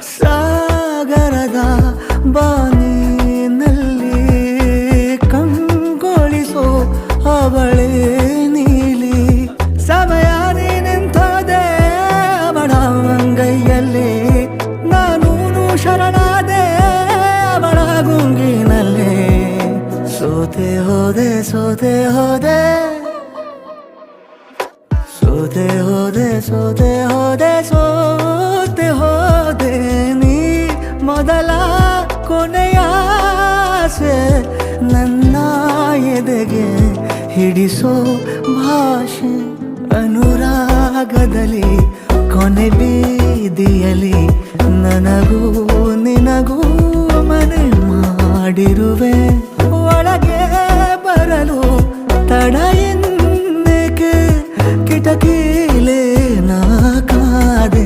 ಸಾಗರದ ಬಾನಿನಲ್ಲಿ ಕಂಗೊಳಿಸೋ ಅವಳೇ ನೀಲಿ ಸಮಯ ನಿಂತೋದೆ ಅವಳ ಅಂಗೈಯಲ್ಲಿ ನಾನು ಶರಣಾದೆ ಅವಳ ಗುಂಗಿನಲ್ಲಿ ಸೋತೆ ಹೋದೆ ಸೋತೆ ಹೋದೆ ಸೋತೆ ಹೋದೆ ಸೋತೆ ಹೋದೆ ಸೋತೆ ಹೋದೆ ನೀ ಮೊದಲ ಕೊನೆಯ ಆಸೆ ನನ್ನ ಎದೆಗೆ ಹಿಡಿಸೋ ಭಾಷೆ ಅನುರಾಗದಲ್ಲಿ ಕೊನೆ ಬೀದಿಯಲ್ಲಿ ನನಗೂ ನಿನಗೂ ಮನೆ ಮಾಡಿರುವೆ ಒಳಗೆ ಬರಲು ತಡ ಎಂದೇಕೆ ಕಿಟಕಿಲೇ ನಾ ಕಾದೆ